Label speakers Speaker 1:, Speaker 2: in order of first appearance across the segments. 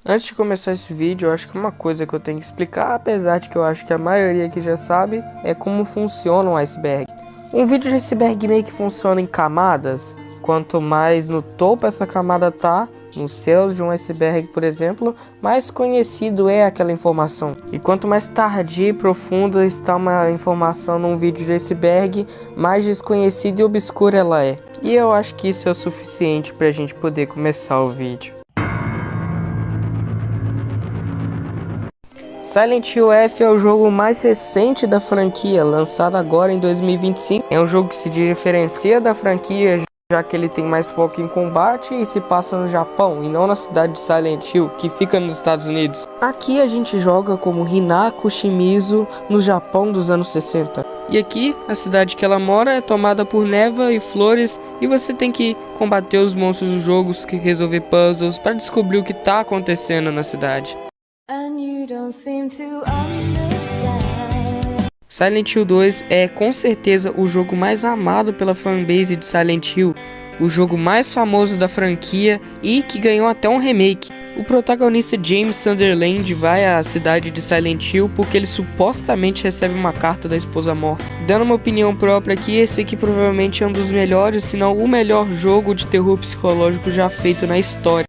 Speaker 1: Antes de começar esse vídeo, eu acho que uma coisa que eu tenho que explicar, apesar de que eu acho que a maioria aqui já sabe, é como funciona um iceberg. Um vídeo de iceberg meio que funciona em camadas. Quanto mais no topo essa camada tá, nos céus de um iceberg, por exemplo, mais conhecido é aquela informação. E quanto mais tardia e profunda está uma informação num vídeo de iceberg, mais desconhecida e obscura ela é. E eu acho que isso é o suficiente pra gente poder começar o vídeo. Silent Hill F é o jogo mais recente da franquia, lançado agora em 2025. É um jogo que se diferencia da franquia, já que ele tem mais foco em combate e se passa no Japão, e não na cidade de Silent Hill, que fica nos Estados Unidos. Aqui a gente joga como Hinako Shimizu, no Japão dos anos 60. E aqui, a cidade que ela mora é tomada por neva e flores, e você tem que combater os monstros dos jogos, resolver puzzles, para descobrir o que está acontecendo na cidade. Silent Hill 2 é com certeza o jogo mais amado pela fanbase de Silent Hill, o jogo mais famoso da franquia e que ganhou até um remake. O protagonista James Sunderland vai à cidade de Silent Hill porque ele supostamente recebe uma carta da esposa morta. Dando uma opinião própria aqui, esse aqui provavelmente é um dos melhores, se não o melhor jogo de terror psicológico já feito na história.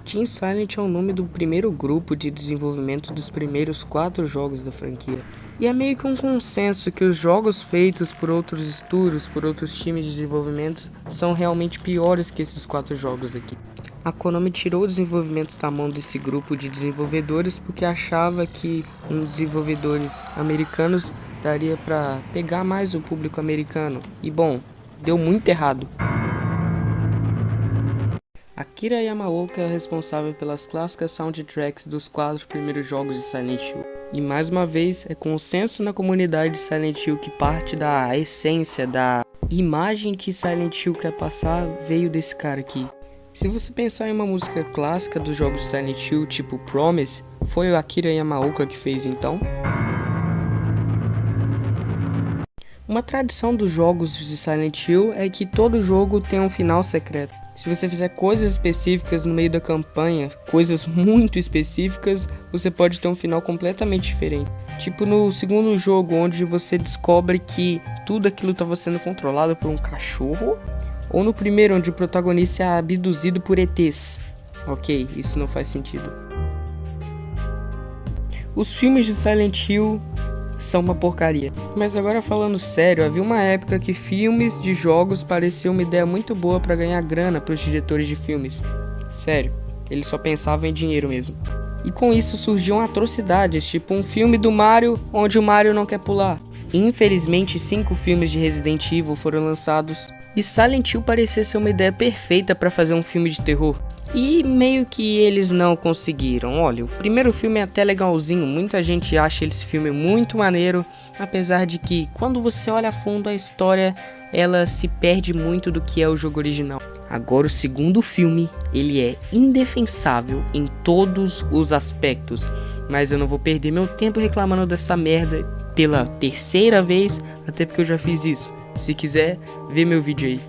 Speaker 1: Team Silent é o nome do primeiro grupo de desenvolvimento dos primeiros 4 jogos da franquia. E é meio que um consenso que os jogos feitos por outros estúdios, por outros times de desenvolvimento, são realmente piores que esses 4 jogos aqui. A Konami tirou o desenvolvimento da mão desse grupo de desenvolvedores porque achava que desenvolvedores americanos daria para pegar mais o público americano. E bom, deu muito errado. Akira Yamaoka é o responsável pelas clássicas soundtracks dos 4 primeiros jogos de Silent Hill. E mais uma vez, é consenso na comunidade de Silent Hill que parte da essência, da imagem que Silent Hill quer passar, veio desse cara aqui. Se você pensar em uma música clássica dos jogos de Silent Hill, tipo Promise, foi o Akira Yamaoka que fez então? Uma tradição dos jogos de Silent Hill é que todo jogo tem um final secreto. Se você fizer coisas específicas no meio da campanha, coisas muito específicas, você pode ter um final completamente diferente. Tipo no segundo jogo, onde você descobre que tudo aquilo estava sendo controlado por um cachorro. Ou no primeiro, onde o protagonista é abduzido por ETs. Ok, isso não faz sentido. Os filmes de Silent Hill são uma porcaria. Mas agora falando sério, havia uma época que filmes de jogos pareciam uma ideia muito boa para ganhar grana para os diretores de filmes. Sério, eles só pensavam em dinheiro mesmo. E com isso surgiam atrocidades, tipo um filme do Mario onde o Mario não quer pular. Infelizmente 5 filmes de Resident Evil foram lançados e Silent Hill parecia ser uma ideia perfeita para fazer um filme de terror. E meio que eles não conseguiram. Olha, o primeiro filme é até legalzinho, muita gente acha esse filme muito maneiro, apesar de que quando você olha a fundo a história, ela se perde muito do que é o jogo original. Agora o segundo filme, ele é indefensável em todos os aspectos, mas eu não vou perder meu tempo reclamando dessa merda pela terceira vez, até porque eu já fiz isso. Se quiser, vê meu vídeo aí.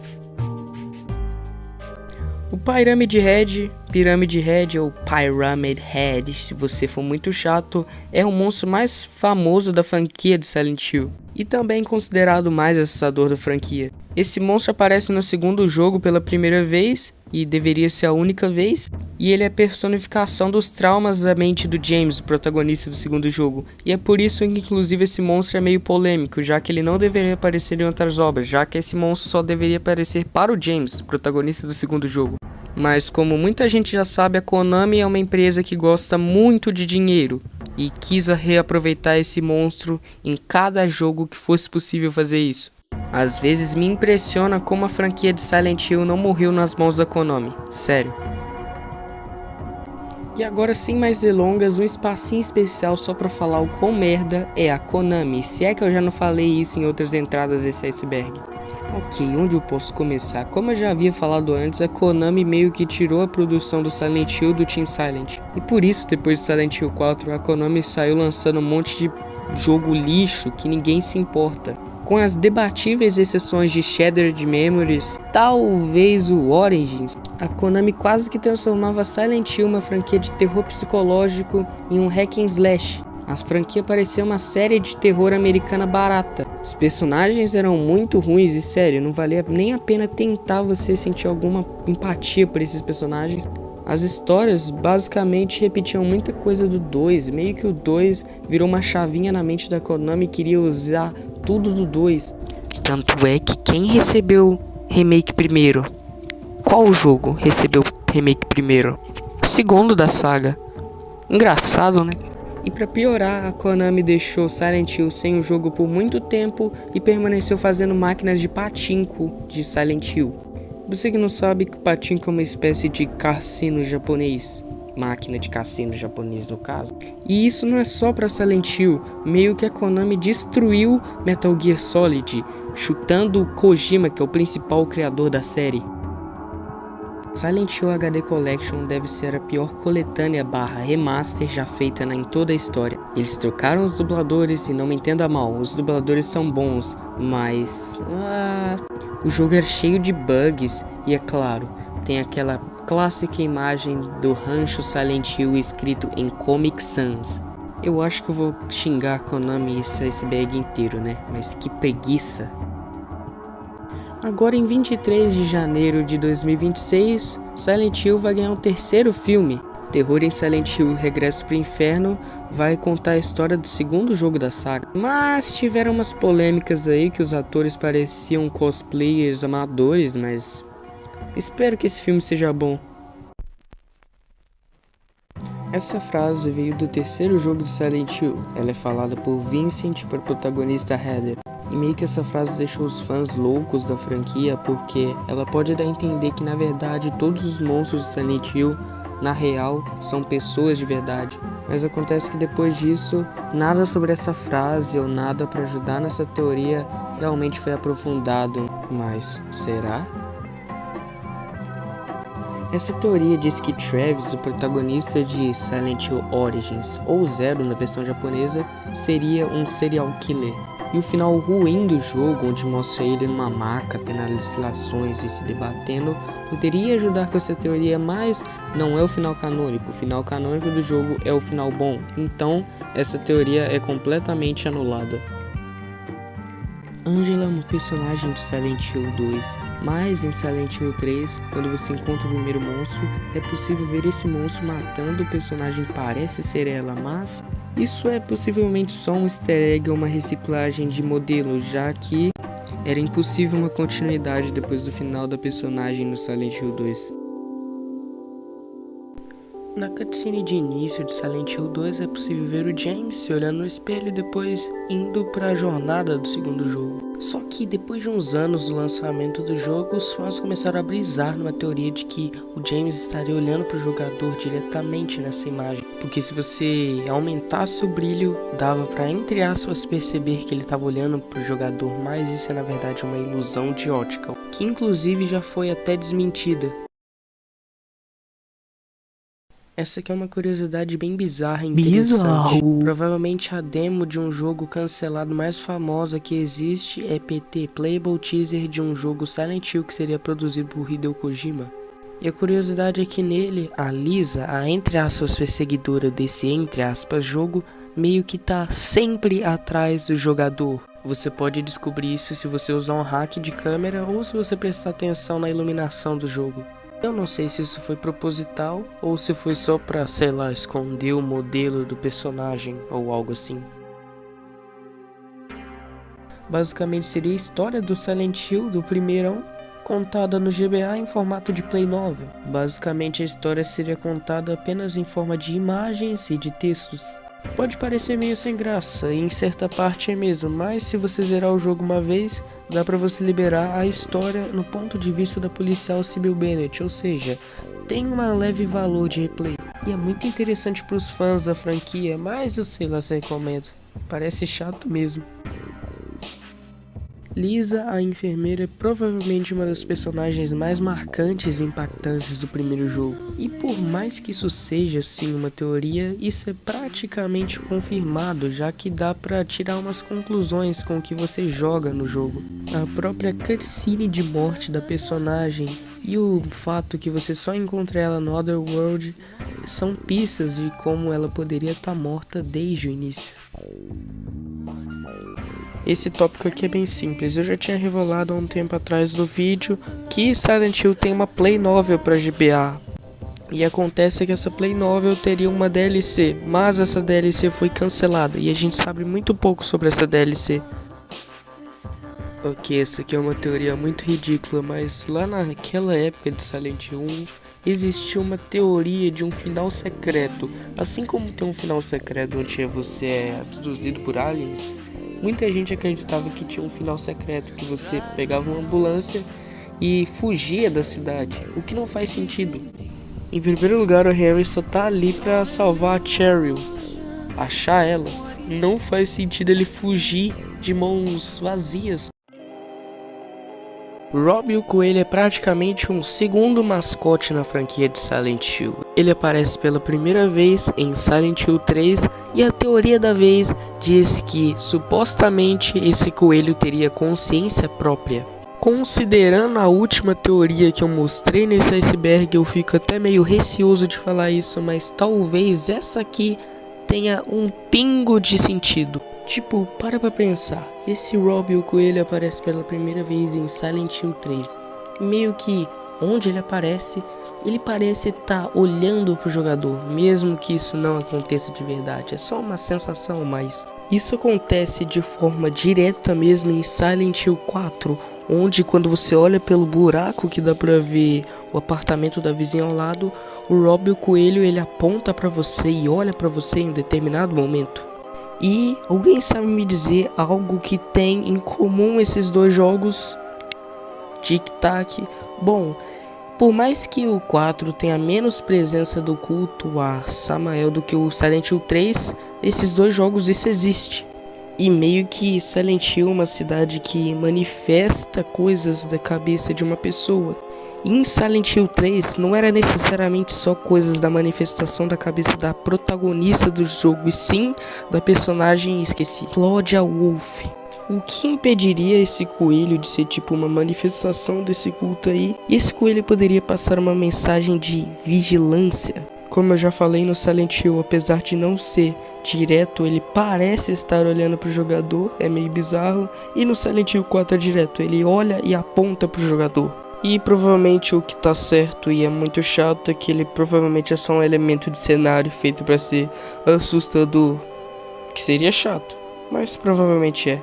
Speaker 1: O Pyramid Head ou Pyramid Head, se você for muito chato, é o monstro mais famoso da franquia de Silent Hill e também considerado o mais assustador da franquia. Esse monstro aparece no segundo jogo pela primeira vez e deveria ser a única vez, e ele é a personificação dos traumas da mente do James, o protagonista do segundo jogo, e é por isso que inclusive esse monstro é meio polêmico, já que ele não deveria aparecer em outras obras, já que esse monstro só deveria aparecer para o James, protagonista do segundo jogo. Mas como muita gente já sabe, a Konami é uma empresa que gosta muito de dinheiro e quis reaproveitar esse monstro em cada jogo que fosse possível fazer isso. Às vezes me impressiona como a franquia de Silent Hill não morreu nas mãos da Konami, sério. E agora, sem mais delongas, um espacinho especial só pra falar o quão merda é a Konami, se é que eu já não falei isso em outras entradas desse iceberg. Ok, onde eu posso começar? Como eu já havia falado antes, a Konami meio que tirou a produção do Silent Hill do Team Silent. E por isso, depois de Silent Hill 4, a Konami saiu lançando um monte de jogo lixo que ninguém se importa. Com as debatíveis exceções de Shattered Memories, talvez o Origins, a Konami quase que transformava Silent Hill, uma franquia de terror psicológico, em um hack and slash. A franquia parecia uma série de terror americana barata. Os personagens eram muito ruins e, sério, não valia nem a pena tentar você sentir alguma empatia por esses personagens. As histórias basicamente repetiam muita coisa do 2, meio que o 2 virou uma chavinha na mente da Konami e queria usar tudo do 2. Tanto é que quem recebeu remake primeiro? Qual jogo recebeu remake primeiro? O segundo da saga. Engraçado, né? E pra piorar, a Konami deixou Silent Hill sem o jogo por muito tempo e permaneceu fazendo máquinas de pachinko de Silent Hill. Você que não sabe que pachinko é uma espécie de cassino japonês, máquina de cassino japonês no caso. E isso não é só pra Silent Hill, meio que a Konami destruiu Metal Gear Solid, chutando o Kojima, que é o principal criador da série. Silent Hill HD Collection deve ser a pior coletânea / remaster já feita em toda a história. Eles trocaram os dubladores e não me entenda mal, os dubladores são bons, mas... o jogo é cheio de bugs e, é claro, tem aquela clássica imagem do rancho Silent Hill escrito em Comic Sans. Eu acho que eu vou xingar a Konami e esse iceberg inteiro, né? Mas que preguiça! Agora em 23 de janeiro de 2026, Silent Hill vai ganhar um terceiro filme. Terror em Silent Hill Regresso pro Inferno vai contar a história do segundo jogo da saga. Mas tiveram umas polêmicas aí que os atores pareciam cosplayers amadores, mas espero que esse filme seja bom. Essa frase veio do terceiro jogo de Silent Hill. Ela é falada por Vincent para o protagonista Heather. E meio que essa frase deixou os fãs loucos da franquia, porque ela pode dar a entender que na verdade todos os monstros de Silent Hill, na real, são pessoas de verdade. Mas acontece que depois disso, nada sobre essa frase ou nada para ajudar nessa teoria realmente foi aprofundado. Mas será? Essa teoria diz que Travis, o protagonista de Silent Hill Origins, ou Zero na versão japonesa, seria um serial killer. E o final ruim do jogo, onde mostra ele numa maca, tendo alucinações e se debatendo, poderia ajudar com essa teoria, mas não é o final canônico. O final canônico do jogo é o final bom. Então, essa teoria é completamente anulada. Angela é uma personagem de Silent Hill 2, mas em Silent Hill 3, quando você encontra o primeiro monstro, é possível ver esse monstro matando o personagem que parece ser ela, mas isso é possivelmente só um easter egg ou uma reciclagem de modelo, já que era impossível uma continuidade depois do final da personagem no Silent Hill 2. Na cutscene de início de Silent Hill 2 é possível ver o James se olhando no espelho e depois indo para a jornada do segundo jogo. Só que depois de uns anos do lançamento do jogo, os fãs começaram a brisar numa teoria de que o James estaria olhando para o jogador diretamente nessa imagem. Porque se você aumentasse o brilho, dava para, entre aspas, perceber que ele estava olhando para o jogador, mas isso é na verdade uma ilusão de ótica, que inclusive já foi até desmentida. Essa aqui é uma curiosidade bem bizarra e interessante. Provavelmente a demo de um jogo cancelado mais famosa que existe é PT, Playable Teaser de um jogo Silent Hill que seria produzido por Hideo Kojima. E a curiosidade é que nele, a Lisa, a entre aspas perseguidora desse entre aspas jogo, meio que tá sempre atrás do jogador. Você pode descobrir isso se você usar um hack de câmera ou se você prestar atenção na iluminação do jogo. Eu não sei se isso foi proposital ou se foi só pra, sei lá, esconder o modelo do personagem ou algo assim. Basicamente seria a história do Silent Hill do primeirão, contada no GBA em formato de play novel. Basicamente a história seria contada apenas em forma de imagens e de textos. Pode parecer meio sem graça, e em certa parte é mesmo, mas se você zerar o jogo uma vez, dá pra você liberar a história no ponto de vista da policial Sybil Bennett, ou seja, tem um leve valor de replay. E é muito interessante pros fãs da franquia, mas eu sei lá se recomendo, parece chato mesmo. Lisa, a enfermeira, é provavelmente uma das personagens mais marcantes e impactantes do primeiro jogo. E por mais que isso seja sim uma teoria, isso é praticamente confirmado, já que dá pra tirar umas conclusões com o que você joga no jogo. A própria cutscene de morte da personagem e o fato que você só encontra ela no Otherworld são pistas de como ela poderia estar morta desde o início. Esse tópico aqui é bem simples, eu já tinha revelado há um tempo atrás no vídeo que Silent Hill tem uma Play Novel para GBA. E acontece que essa Play Novel teria uma DLC, mas essa DLC foi cancelada e a gente sabe muito pouco sobre essa DLC. Ok, essa aqui é uma teoria muito ridícula, mas lá naquela época de Silent Hill 1 existia uma teoria de um final secreto. Assim como tem um final secreto onde você é abduzido por aliens, muita gente acreditava que tinha um final secreto, que você pegava uma ambulância e fugia da cidade, o que não faz sentido. Em primeiro lugar, o Henry só tá ali pra salvar a Cheryl, achar ela. Não faz sentido ele fugir de mãos vazias. Robbie o Coelho é praticamente um segundo mascote na franquia de Silent Hill. Ele aparece pela primeira vez em Silent Hill 3 e a teoria da vez diz que supostamente esse coelho teria consciência própria. Considerando a última teoria que eu mostrei nesse iceberg, eu fico até meio receoso de falar isso, mas talvez essa aqui tenha um pingo de sentido. Tipo, para pra pensar, esse Robbie o Coelho aparece pela primeira vez em Silent Hill 3. Meio que, onde ele aparece, ele parece estar olhando pro jogador, mesmo que isso não aconteça de verdade, é só uma sensação, mas isso acontece de forma direta mesmo em Silent Hill 4, onde quando você olha pelo buraco que dá pra ver o apartamento da vizinha ao lado, o Robbie o Coelho ele aponta pra você e olha pra você em determinado momento. E alguém sabe me dizer algo que tem em comum esses dois jogos? Tic Tac. Bom, por mais que o 4 tenha menos presença do culto a Samael do que o Silent Hill 3, esses dois jogos isso existe. E meio que Silent Hill é uma cidade que manifesta coisas da cabeça de uma pessoa. E em Silent Hill 3 não era necessariamente só coisas da manifestação da cabeça da protagonista do jogo, e sim da personagem, esqueci, Claudia Wolf. O que impediria esse coelho de ser tipo uma manifestação desse culto aí? E esse coelho poderia passar uma mensagem de vigilância. Como eu já falei no Silent Hill, apesar de não ser direto, ele parece estar olhando pro jogador, é meio bizarro. E no Silent Hill 4 é direto, ele olha e aponta pro jogador. E provavelmente o que tá certo e é muito chato é que ele provavelmente é só um elemento de cenário feito pra ser assustador. Que seria chato, mas provavelmente é.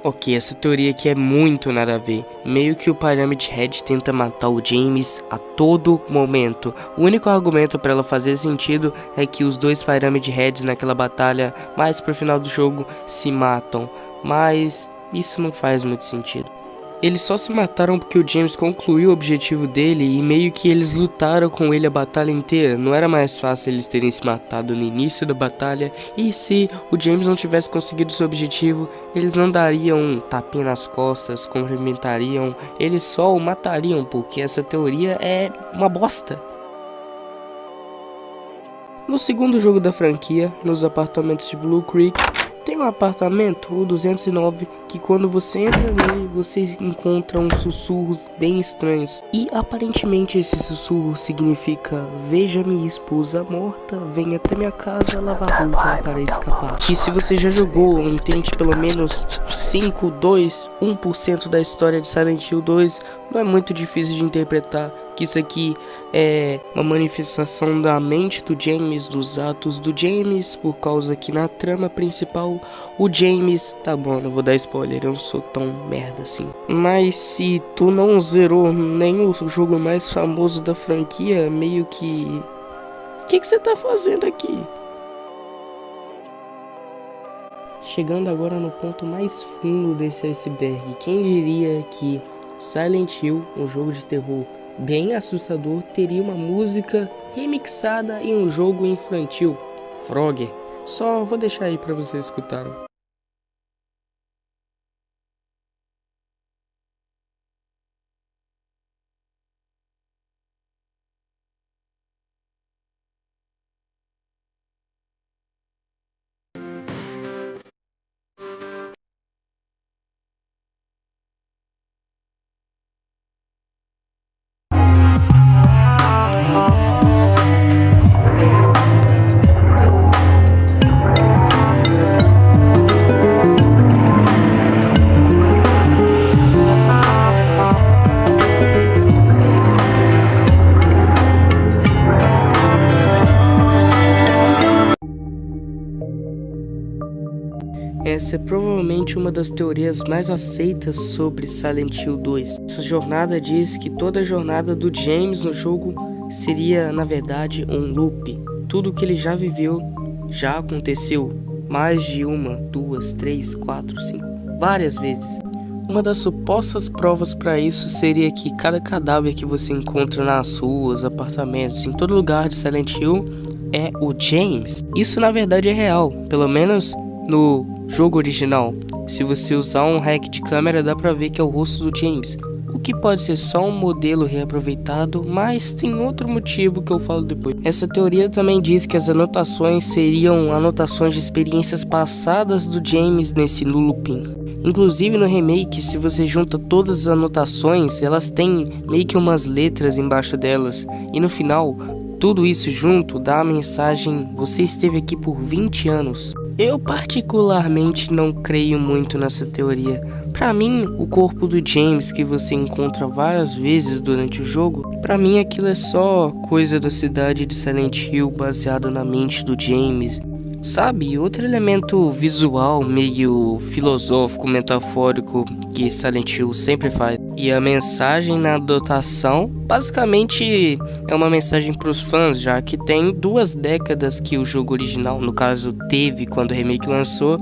Speaker 1: Ok, essa teoria aqui é muito nada a ver. Meio que o Pyramid Head tenta matar o James a todo momento. O único argumento para ela fazer sentido é que os dois Pyramid Heads naquela batalha mais pro final do jogo se matam. Mas isso não faz muito sentido. Eles só se mataram porque o James concluiu o objetivo dele e meio que eles lutaram com ele a batalha inteira. Não era mais fácil eles terem se matado no início da batalha, e se o James não tivesse conseguido seu objetivo, eles não dariam um tapinha nas costas, cumprimentariam, eles só o matariam, porque essa teoria é uma bosta. No segundo jogo da franquia, nos apartamentos de Blue Creek, tem um apartamento, o 209, que quando você entra nele, você encontra uns sussurros bem estranhos. E aparentemente esse sussurro significa: veja minha esposa morta, venha até minha casa lavar roupa para escapar. E se você já jogou ou entende pelo menos 5, 2, 1% da história de Silent Hill 2, não é muito difícil de interpretar que isso aqui é uma manifestação da mente do James, dos atos do James, por causa que na trama principal o James, tá bom, não vou dar spoiler, eu não sou tão merda assim. Mas se tu não zerou nem o jogo mais famoso da franquia, meio que... O que você tá fazendo aqui? Chegando agora no ponto mais fundo desse iceberg, quem diria que Silent Hill, um jogo de terror bem assustador, teria uma música remixada em um jogo infantil, Frogger. Só vou deixar aí pra vocês escutarem. essa é provavelmente uma das teorias mais aceitas sobre Silent Hill 2. Essa jornada diz que toda a jornada do James no jogo seria, na verdade, um loop. Tudo o que ele já viveu já aconteceu mais de 1, 2, 3, 4, 5, várias vezes. Uma das supostas provas para isso seria que cada cadáver que você encontra nas ruas, apartamentos, em todo lugar de Silent Hill é o James. Isso na verdade é real, pelo menos no jogo original. Se você usar um hack de câmera dá pra ver que é o rosto do James, o que pode ser só um modelo reaproveitado, mas tem outro motivo que eu falo depois. Essa teoria também diz que as anotações seriam anotações de experiências passadas do James nesse looping. Inclusive no remake, se você junta todas as anotações, elas têm meio que umas letras embaixo delas, e no final, tudo isso junto dá a mensagem: você esteve aqui por 20 anos. Eu particularmente não creio muito nessa teoria. Pra mim, o corpo do James que você encontra várias vezes durante o jogo, pra mim aquilo é só coisa da cidade de Silent Hill baseado na mente do James. Sabe, outro elemento visual meio filosófico, metafórico que Silent Hill sempre faz. E a mensagem na anotação basicamente é uma mensagem para os fãs, já que tem 2 décadas que o jogo original, no caso teve quando o remake lançou,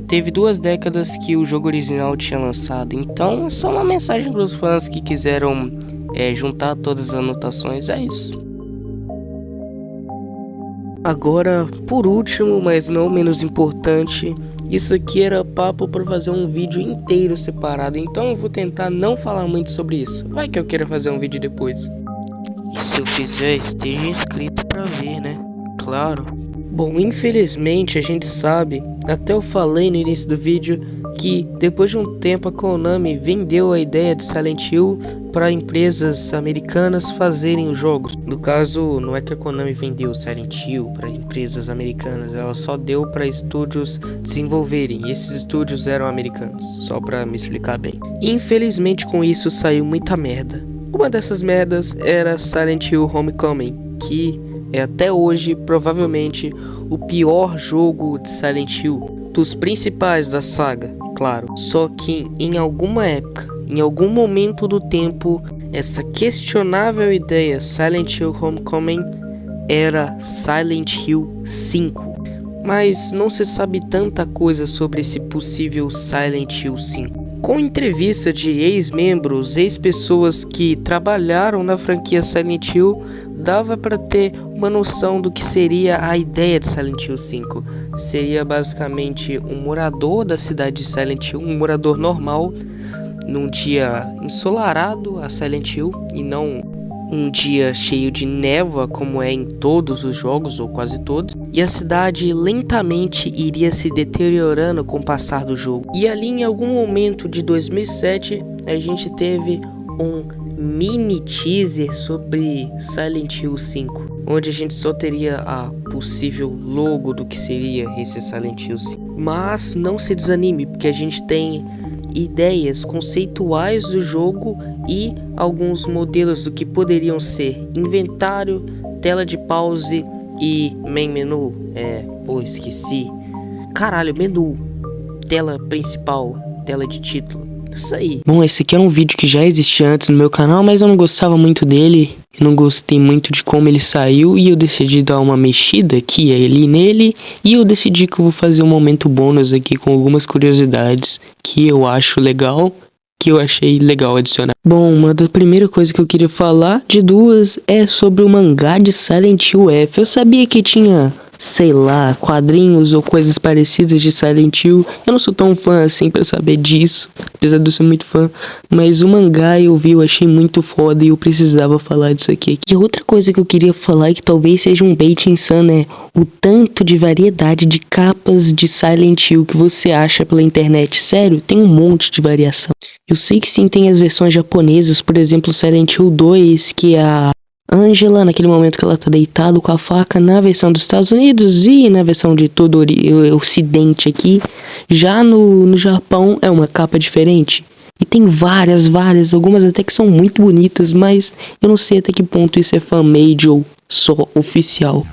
Speaker 1: teve 2 décadas que o jogo original tinha lançado. Então é só uma mensagem para os fãs que quiseram juntar todas as anotações, é isso. Agora, por último, mas não menos importante, isso aqui era papo para fazer um vídeo inteiro separado, então eu vou tentar não falar muito sobre isso. Vai que eu queira fazer um vídeo depois. E se eu fizer, esteja inscrito para ver, né? Claro. Bom, infelizmente a gente sabe, até eu falei no início do vídeo, que depois de um tempo a Konami vendeu a ideia de Silent Hill para empresas americanas fazerem os jogos. No caso, não é que a Konami vendeu Silent Hill para empresas americanas, ela só deu para estúdios desenvolverem, e esses estúdios eram americanos, só para me explicar bem. Infelizmente com isso saiu muita merda. Uma dessas merdas era Silent Hill Homecoming, que é até hoje provavelmente o pior jogo de Silent Hill, dos principais da saga, claro. Só que em alguma época, em algum momento do tempo, essa questionável ideia Silent Hill Homecoming era Silent Hill 5. Mas não se sabe tanta coisa sobre esse possível Silent Hill 5. Com entrevista de ex-membros, ex-pessoas que trabalharam na franquia Silent Hill, dava para ter uma noção do que seria a ideia de Silent Hill 5. Seria basicamente um morador da cidade de Silent Hill, um morador normal, num dia ensolarado a Silent Hill, e não um dia cheio de névoa como é em todos os jogos, ou quase todos, e a cidade lentamente iria se deteriorando com o passar do jogo. E ali em algum momento de 2007 a gente teve um mini teaser sobre Silent Hill 5, onde a gente só teria a possível logo do que seria esse Silent Hill 5. Mas não se desanime, porque a gente tem ideias conceituais do jogo e alguns modelos do que poderiam ser inventário, tela de pause e main menu. Esqueci. Caralho, menu, tela principal, tela de título. Isso aí. Bom, esse aqui é um vídeo que já existia antes no meu canal, mas eu não gostava muito dele. Eu não gostei muito de como ele saiu e eu decidi dar uma mexida aqui nele. E eu decidi que eu vou fazer um momento bônus aqui com algumas curiosidades que eu acho legal, que eu achei legal adicionar. Bom, uma da primeira coisa que eu queria falar, de duas, é sobre o mangá de Silent Hill F. Eu sabia que tinha, sei lá, quadrinhos ou coisas parecidas de Silent Hill. Eu não sou tão fã assim pra saber disso, apesar de eu ser muito fã. Mas o mangá eu achei muito foda e eu precisava falar disso aqui. E outra coisa que eu queria falar, que talvez seja um bait insano, é o tanto de variedade de capas de Silent Hill que você acha pela internet. Sério, tem um monte de variação. Eu sei que sim, tem as versões japonesas, por exemplo, Silent Hill 2, que é a Angela, naquele momento que ela tá deitada com a faca, na versão dos Estados Unidos e na versão de todo o Ocidente aqui. Já no Japão é uma capa diferente. E tem várias, algumas até que são muito bonitas, mas eu não sei até que ponto isso é fan-made ou só oficial.